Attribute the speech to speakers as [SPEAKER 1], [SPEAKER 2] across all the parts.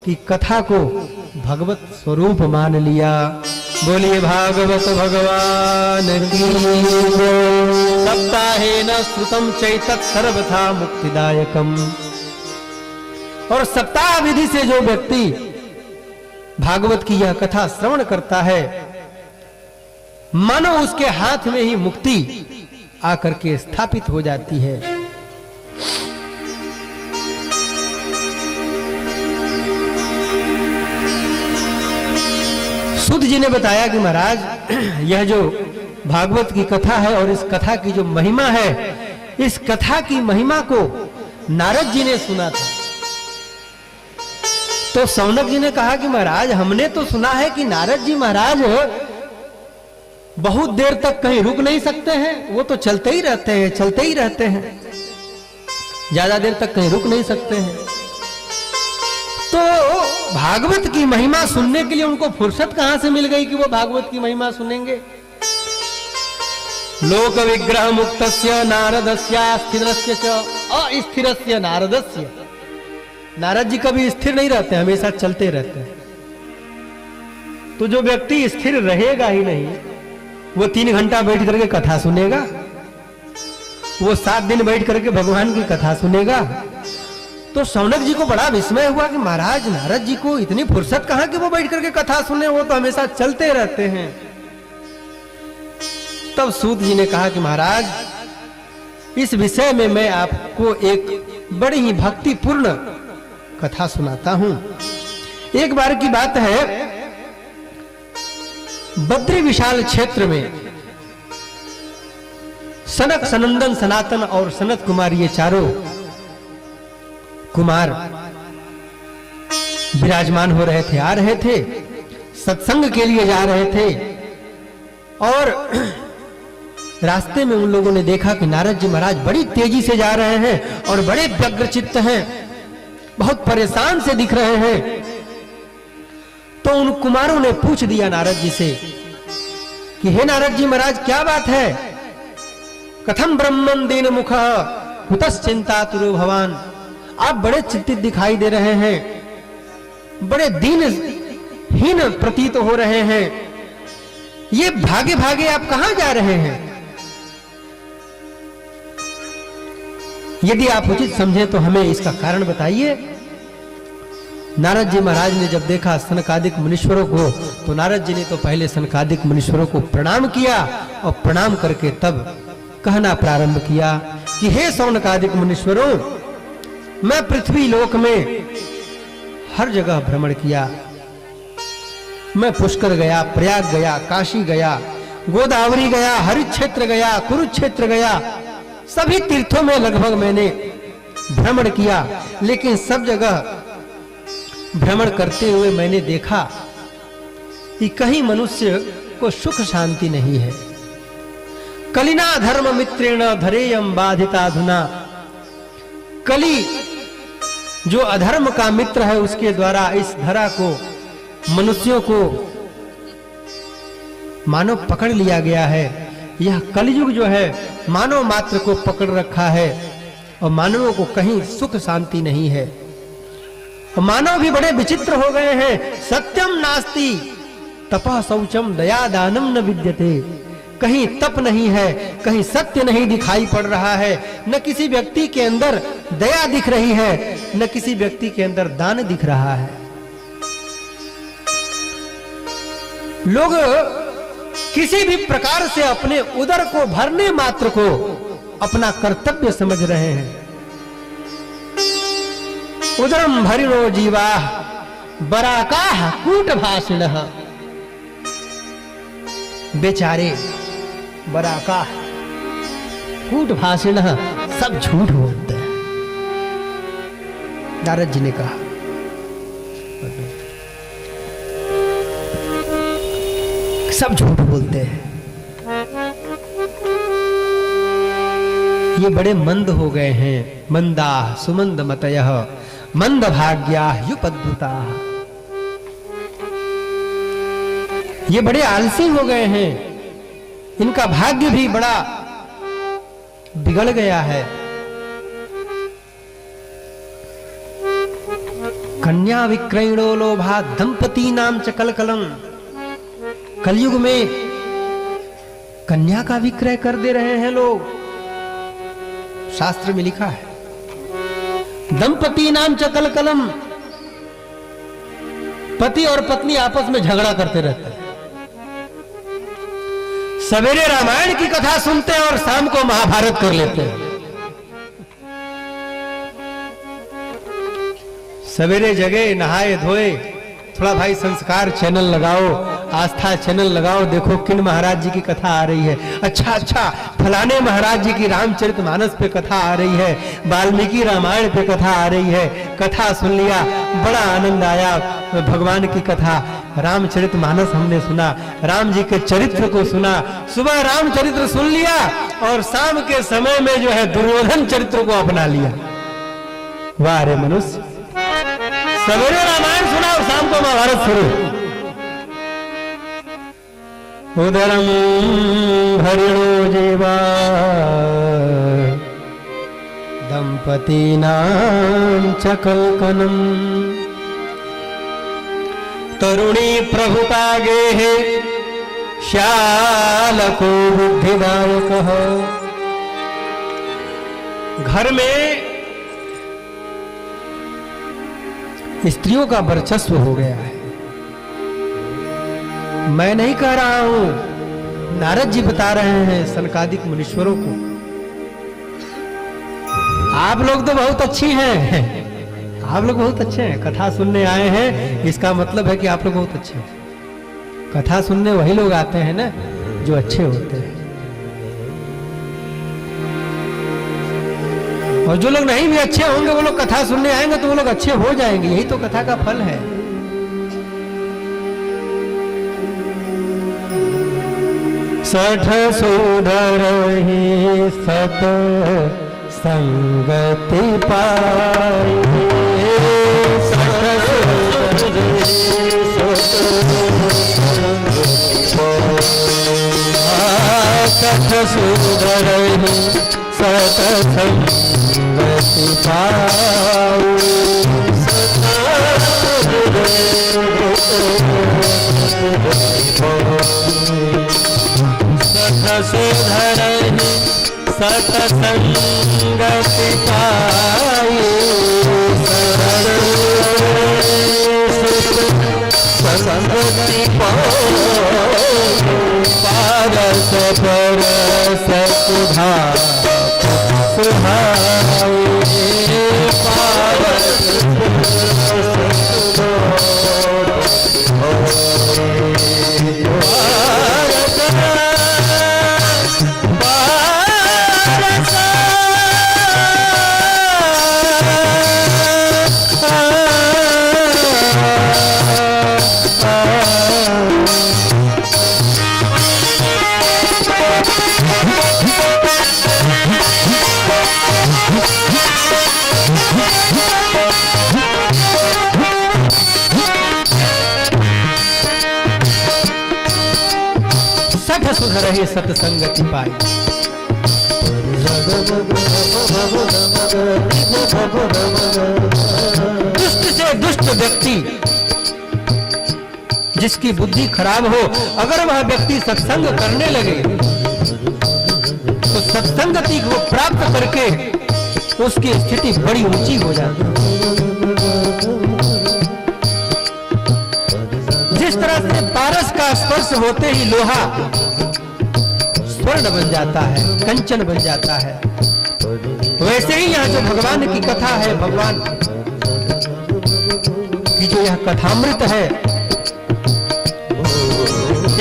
[SPEAKER 1] कि कथा को भगवत स्वरूप मान लिया। बोलिए भागवत भगवान की सप्ताहेन श्रुतम चैतत सर्वथा मुक्तिदायकम। और सप्ताह विधि से जो व्यक्ति भागवत की यह कथा श्रवण करता है, मानो उसके हाथ में ही मुक्ति आकर के स्थापित हो जाती है। सूत जी ने बताया कि महाराज यह जो भागवत की कथा है और इस कथा की जो महिमा है, इस कथा की महिमा को नारद जी ने सुना था। तो सौनक जी ने कहा कि महाराज हमने तो सुना है कि नारद जी महाराज बहुत देर तक कहीं रुक नहीं सकते हैं, वो तो चलते ही रहते हैं, चलते ही रहते हैं, ज्यादा देर तक कहीं रुक नहीं सकते हैं। तो भागवत की महिमा सुनने के लिए उनको फुर्सत कहां से मिल गई कि वो भागवत की महिमा सुनेंगे। लोक विग्रह मुक्तस्य नारदस्य स्थिरस्य च अस्थिरस्य नारदस्य। नारद जी कभी स्थिर नहीं रहते, हमेशा चलते रहते हैं। तो जो व्यक्ति स्थिर रहेगा ही नहीं, वो 3 घंटा बैठ करके कथा सुनेगा, वो 7 दिन बैठ करके भगवान की कथा सुनेगा। तो सौनक जी को बड़ा विस्मय हुआ कि महाराज नारद जी को इतनी फुर्सत कहां कि वो बैठ करके कथा सुने, वो तो हमेशा चलते रहते हैं। तब सूत जी ने कहा कि महाराज इस विषय में मैं आपको एक बड़ी ही भक्तिपूर्ण कथा सुनाता हूं। एक बार की बात है, बद्री विशाल क्षेत्र में सनक, सनंदन, सनातन और सनत कुमार, ये चारों कुमार विराजमान हो रहे थे, आ रहे थे, सत्संग के लिए जा रहे थे। और रास्ते में उन लोगों ने देखा कि नारद जी महाराज बड़ी तेजी से जा रहे हैं और बड़े व्यग्रचित्त हैं, बहुत परेशान से दिख रहे हैं। तो उन कुमारों ने पूछ दिया नारद जी से कि हे नारद जी महाराज क्या बात है, कथम ब्रह्मन दीन मुख कुतश्चिंता तुरो भवान। आप बड़े चिंतित दिखाई दे रहे हैं, बड़े दीनहीन प्रतीत हो रहे हैं, ये भागे भागे आप कहां जा रहे हैं। यदि आप उचित समझें तो हमें इसका कारण बताइए। नारद जी महाराज ने जब देखा सनकादिक मुनीश्वरों को, तो नारद जी ने तो पहले सनकादिक मुनीश्वरों को प्रणाम किया और प्रणाम करके तब कहना प्रारंभ किया कि हे सौनकादिक मुनीश्वरों, मैं पृथ्वी लोक में हर जगह भ्रमण किया। मैं पुष्कर गया, प्रयाग गया, काशी गया, गोदावरी गया, हरिक्षेत्र गया, कुरुक्षेत्र गया, सभी तीर्थों में लगभग मैंने भ्रमण किया। लेकिन सब जगह भ्रमण करते हुए मैंने देखा कि कहीं मनुष्य को सुख शांति नहीं है। कलिना धर्म मित्रेण धरेयम बाधिताधुना। कली जो अधर्म का मित्र है, उसके द्वारा इस धरा को, मनुष्यों को मानव पकड़ लिया गया है। यह कलयुग जो है मानव मात्र को पकड़ रखा है और मानवों को कहीं सुख शांति नहीं है। मानव भी बड़े विचित्र हो गए हैं। सत्यम नास्ति तपः शौचम दया दानम न विद्यते। कहीं तप नहीं है, कहीं सत्य नहीं दिखाई पड़ रहा है, न किसी व्यक्ति के अंदर दया दिख रही है, न किसी व्यक्ति के अंदर दान दिख रहा है। लोग किसी भी प्रकार से अपने उदर को भरने मात्र को अपना कर्तव्य समझ रहे हैं। उदरम भरिणो जीवा बराकाह कूट भाषिणः। बेचारे बराका कूट भाषण, सब झूठ बोलते हैं। नारद जी ने कहा सब झूठ बोलते हैं, ये बड़े मंद हो गए हैं। मंदा सुमंद मतयः मंद भाग्या युपद्रुता। ये बड़े आलसी हो गए हैं, इनका भाग्य भी बड़ा बिगड़ गया है। कन्या विक्रयणो लोभा दंपति नाम च कलकलम। कलयुग में कन्या का विक्रय कर दे रहे हैं लोग, शास्त्र में लिखा है। दंपति नाम च कलकलम, पति और पत्नी आपस में झगड़ा करते रहते हैं। सवेरे रामायण की कथा सुनते हैं और शाम को महाभारत कर लेते हैं। सवेरे जगे, नहाए धोए, थोड़ा भाई संस्कार चैनल लगाओ, आस्था चैनल लगाओ, देखो किन महाराज जी की कथा आ रही है। अच्छा, फलाने महाराज जी की रामचरितमानस पे कथा आ रही है, वाल्मीकि रामायण पे कथा आ रही है। कथा सुन लिया, बड़ा आनंद आया। भगवान की कथा, रामचरितमानस हमने सुना, राम जी के चरित्र को सुना। सुबह रामचरित्र सुन लिया और शाम के समय में जो है दुर्योधन चरित्र को अपना लिया। वाह रे मनुष्य, सवेरे रामायण सुना और शाम को महाभारत शुरू। उदरम हरिणो जेवा दंपति नाम च कलकलम। तरुणी प्रभुतागे है श्यालको बुद्धिदायक। घर में स्त्रियों का वर्चस्व हो गया है। मैं नहीं कह रहा हूं, नारद जी बता रहे हैं सनकादिक मुनीश्वरों को। आप लोग तो बहुत अच्छी हैं, आप लोग बहुत अच्छे हैं, कथा सुनने आए हैं, इसका मतलब है कि आप लोग बहुत अच्छे हैं। कथा सुनने वही लोग आते हैं ना जो अच्छे होते हैं, और जो लोग नहीं भी अच्छे होंगे वो लोग कथा सुनने आएंगे तो वो लोग अच्छे हो जाएंगे। यही तो कथा का फल है। सठ सुधर ही सत संगति पाई। सठ सुधर ही सतसंगति पाई। सतसुधर ही सतसंगति पाई। संगति पारस परस सुधा सुहाई। पारस सुधर ही सतसंगति पाई। दुष्ट से दुष्ट व्यक्ति, जिसकी बुद्धि खराब हो, अगर वह व्यक्ति सत्संग करने लगे तो सत्संगति को प्राप्त करके उसकी स्थिति बड़ी ऊंची हो जाती है। जिस तरह से पारस का स्पर्श होते ही लोहा स्वर्ण बन जाता है, कंचन बन जाता है, वैसे ही यहाँ जो भगवान की कथा है, भगवान की जो यह कथामृत है,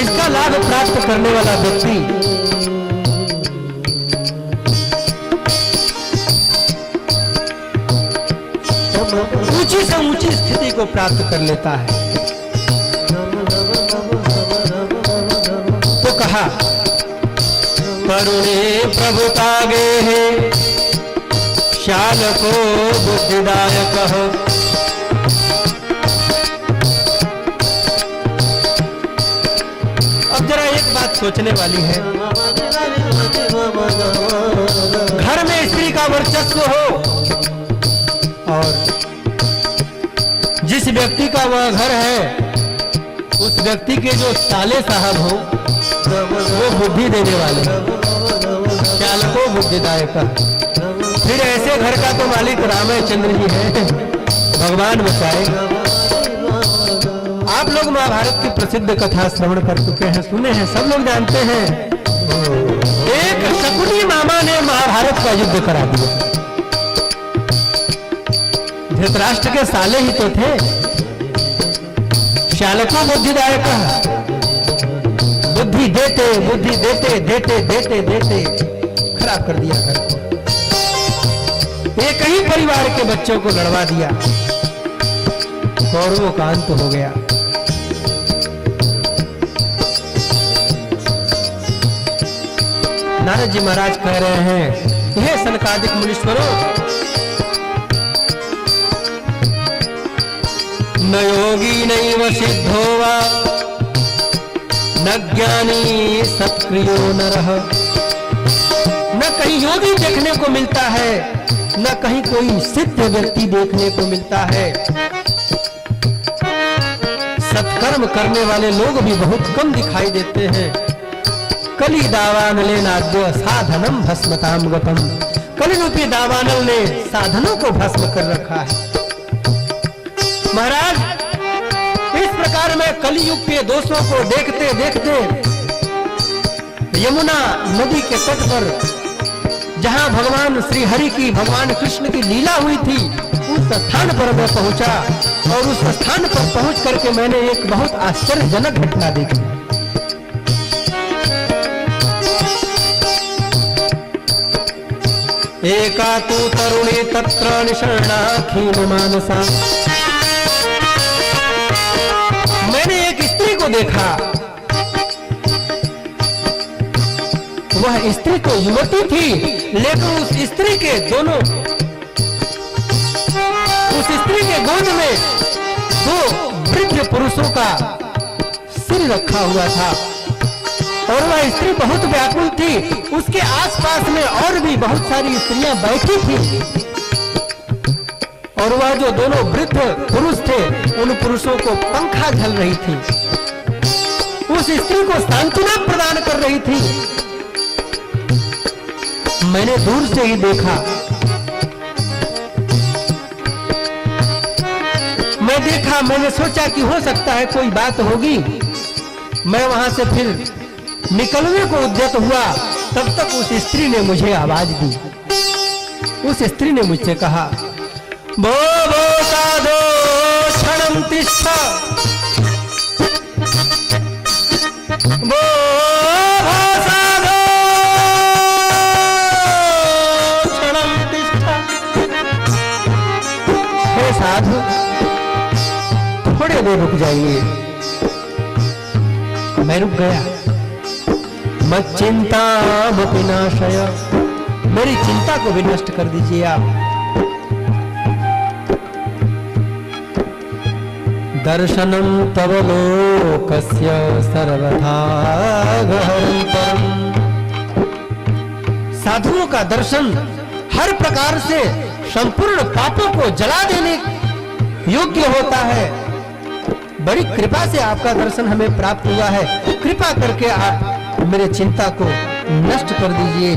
[SPEAKER 1] इसका लाभ प्राप्त करने वाला व्यक्ति ऊंची से ऊंची स्थिति को प्राप्त कर लेता है। तो कहा तरुणे प्रभुतागे है श्याल को बुद्धिदायक। अब जरा एक बात सोचने वाली है, घर में स्त्री का वर्चस्व हो और व्यक्ति का वह घर है, उस व्यक्ति के जो साले साहब हो वो बुद्धि देने वाले, चालको बुद्धिदायक। फिर ऐसे घर का तो मालिक रामचंद्र जी है, भगवान बचाए। आप लोग महाभारत की प्रसिद्ध कथा श्रवण कर चुके हैं, सुने हैं, सब लोग जानते हैं। एक शकुनी मामा ने महाभारत का युद्ध करा दिया। धृतराष्ट्र के साले ही तो थे। चालको बुद्धिदायक, बुद्धि देते बुद्धि देते देते देते देते खराब कर दिया घर को। एक ही परिवार के बच्चों को लड़वा दिया, कौरवों का अंत हो गया। नारद जी महाराज कह रहे हैं, हे सनकादिक मुनीश्वरों, न योगी नैव सिद्धो वा न ज्ञानी सत्क्रियो नरः। न कहीं योगी देखने को मिलता है, न कहीं कोई सिद्ध व्यक्ति देखने को मिलता है। सत्कर्म करने वाले लोग भी बहुत कम दिखाई देते हैं। कली दावानले नाद्य साधनम भस्मताम गतम। कली रूपी दावानल ने साधनों को भस्म कर रखा है। महाराज, इस प्रकार में कलियुग के दोषों को देखते देखते यमुना नदी के तट पर जहां भगवान श्री हरि की, भगवान कृष्ण की लीला हुई थी, उस स्थान पर मैं पहुंचा और उस स्थान पर पहुंच करके मैंने एक बहुत आश्चर्यजनक घटना देखी। एका तु तरुणी तत्र निषण्णा खीन मानसा। मैंने एक स्त्री को देखा, वह स्त्री तो युवती थी, लेकिन उस स्त्री के दोनों, उस स्त्री के गोद में दो वृद्ध पुरुषों का सिर रखा हुआ था और वह स्त्री बहुत व्याकुल थी। उसके आसपास में और भी बहुत सारी स्त्रियां बैठी थी और वह जो दोनों वृद्ध पुरुष थे, उन पुरुषों को पंखा झल रही थी, उस स्त्री को सांत्वना प्रदान कर रही थी। मैंने दूर से ही देखा, मैंने सोचा कि हो सकता है कोई बात होगी। मैं वहां से फिर निकलने को उद्यत हुआ, तब तक उस स्त्री ने मुझे आवाज दी। उस स्त्री ने मुझसे कहा, भो भो साधो क्षणं तिष्ठ, भो भो साधो क्षणं तिष्ठ। हे साधु, थोड़े देर रुक जाइए। मैं रुक गया। मत चिंता विनाशय, मेरी चिंता को भी नष्ट कर दीजिए आप। दर्शनम तव लोकस्य सर्वथा गहनतरम। साधुओं का दर्शन हर प्रकार से संपूर्ण पापों को जला देने योग्य होता है। बड़ी कृपा से आपका दर्शन हमें प्राप्त हुआ है, कृपा करके आप मेरे चिंता को नष्ट कर दीजिए।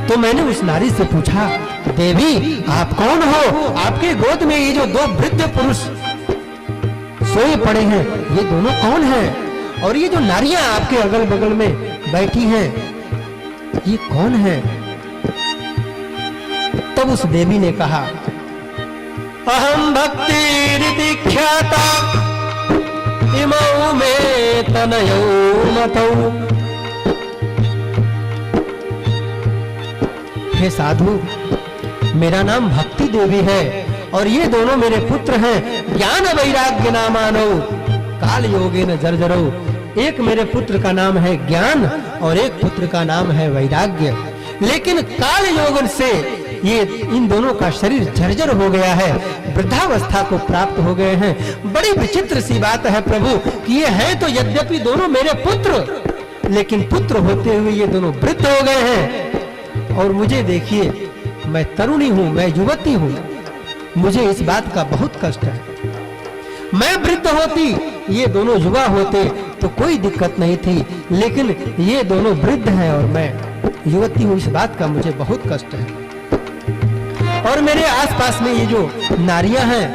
[SPEAKER 1] तो मैंने उस नारी से पूछा, देवी आप कौन हो? आपके गोद में ये जो दो वृद्ध पुरुष सोए पड़े हैं, ये दोनों कौन हैं? और ये जो नारियां आपके अगल बगल में बैठी हैं, ये कौन है? तब उस देवी ने कहा, अहम भक्ति ख्याता इमौ में तनयो मतौ। हे साधु, मेरा नाम भक्ति देवी है और ये दोनों मेरे पुत्र हैं। ज्ञान वैराग्य नामानो काल योगेन जर्जरो। एक मेरे पुत्र का नाम है ज्ञान और एक पुत्र का नाम है वैराग्य, लेकिन काल योगन से ये इन दोनों का शरीर जर्जर हो गया है, वृद्धावस्था को प्राप्त हो गए हैं। बड़ी विचित्र सी बात है प्रभु कि ये हैं तो यद्यपि दोनों मेरे पुत्र, लेकिन पुत्र होते हुए ये दोनों वृद्ध हो गए हैं। और मुझे देखिए, मैं तरुणी हूं, मैं युवती हूं, मुझे इस बात का बहुत कष्ट है। मैं वृद्ध होती, ये दोनों युवा होते तो कोई दिक्कत नहीं थी, लेकिन ये दोनों वृद्ध हैं और मैं युवती हूं, इस बात का मुझे बहुत कष्ट है। और मेरे आसपास में ये जो नारियां हैं,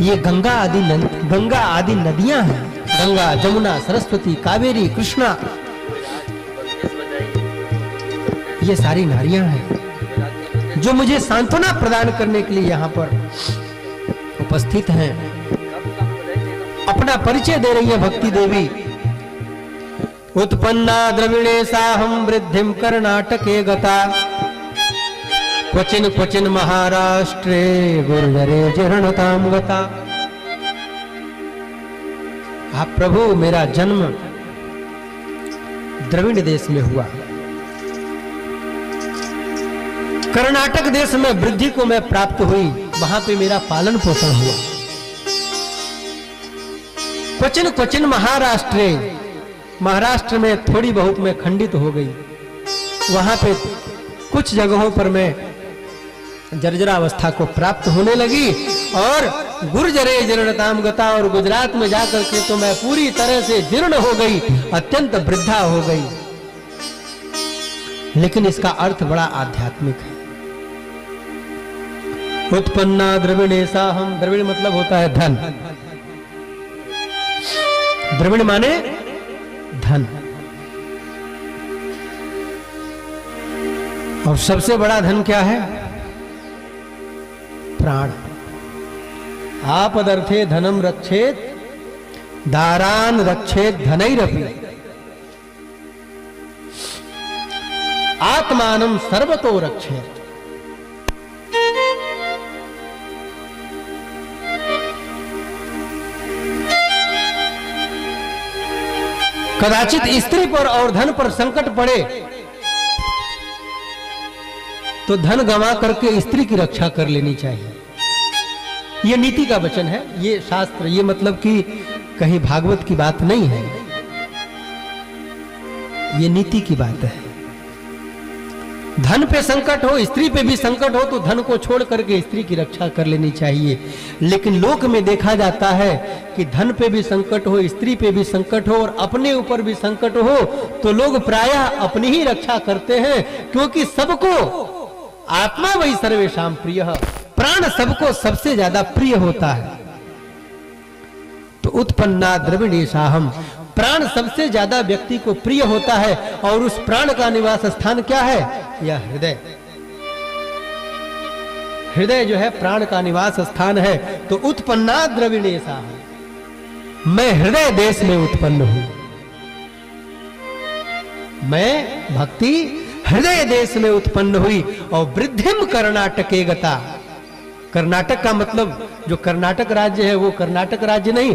[SPEAKER 1] ये गंगा आदि नदियां हैं, गंगा, जमुना, सरस्वती, कावेरी, कृष्णा, ये सारी नारियां हैं जो मुझे सांत्वना प्रदान करने के लिए यहाँ पर उपस्थित हैं। अपना परिचय दे रही है भक्ति देवी। उत्पन्ना द्रविणेशाहं वृद्धिं कर्णाटके गता, क्वचिन क्वचिन महाराष्ट्रे गुर्जरे जीर्णतां गता। आप प्रभु, मेरा जन्म द्रविड़ देश में हुआ, कर्नाटक देश में वृद्धि को मैं प्राप्त हुई, वहां पे मेरा पालन पोषण हुआ। क्वचिन क्वचिन महाराष्ट्र में थोड़ी बहुत मैं खंडित हो गई, वहां पे कुछ जगहों पर मैं जर्जरावस्था को प्राप्त होने लगी, और गुर्जरे जीर्णतां गता, और गुजरात में जाकर के तो मैं पूरी तरह से जीर्ण हो गई, अत्यंत वृद्धा हो गई। लेकिन इसका अर्थ बड़ा आध्यात्मिक है। उत्पन्ना द्रविणेशाहं, द्रविड़ मतलब होता है धन, द्रविड़ माने धन, और सबसे बड़ा धन क्या है? प्राण। आपदर्थे धनम रक्षेत, दारान रक्षेत धनैरपि, आत्मानं सर्वतो रक्षेत। कदाचित स्त्री पर और धन पर संकट पड़े तो धन गंवा करके स्त्री की रक्षा कर लेनी चाहिए। यह नीति का वचन है, ये शास्त्र, ये मतलब कि कहीं भागवत की बात नहीं है, ये नीति की बात है। धन पे संकट हो, स्त्री पे भी संकट हो, तो धन को छोड़ करके स्त्री की रक्षा कर लेनी चाहिए। लेकिन लोक में देखा जाता है कि धन पे भी संकट हो, स्त्री पे भी संकट हो, और अपने ऊपर भी संकट हो, तो लोग प्रायः अपनी ही रक्षा करते हैं, क्योंकि सबको आत्मा वही सर्वेशाम प्रिय, प्राण सबको सबसे ज्यादा प्रिय होता है। तो उत्पन्ना द्रविणेशाहं, प्राण सबसे ज्यादा व्यक्ति को प्रिय होता है, और उस प्राण का निवास स्थान क्या है? यह हृदय। हृदय जो है प्राण का निवास स्थान है। तो उत्पन्ना द्रविणेशाहं, मैं हृदय देश में उत्पन्न हूं। मैं भक्ति हृदय देश में उत्पन्न हुई, और वृद्धिम कर्नाटके गता। कर्नाटक का मतलब जो कर्नाटक राज्य है वो कर्नाटक राज्य नहीं,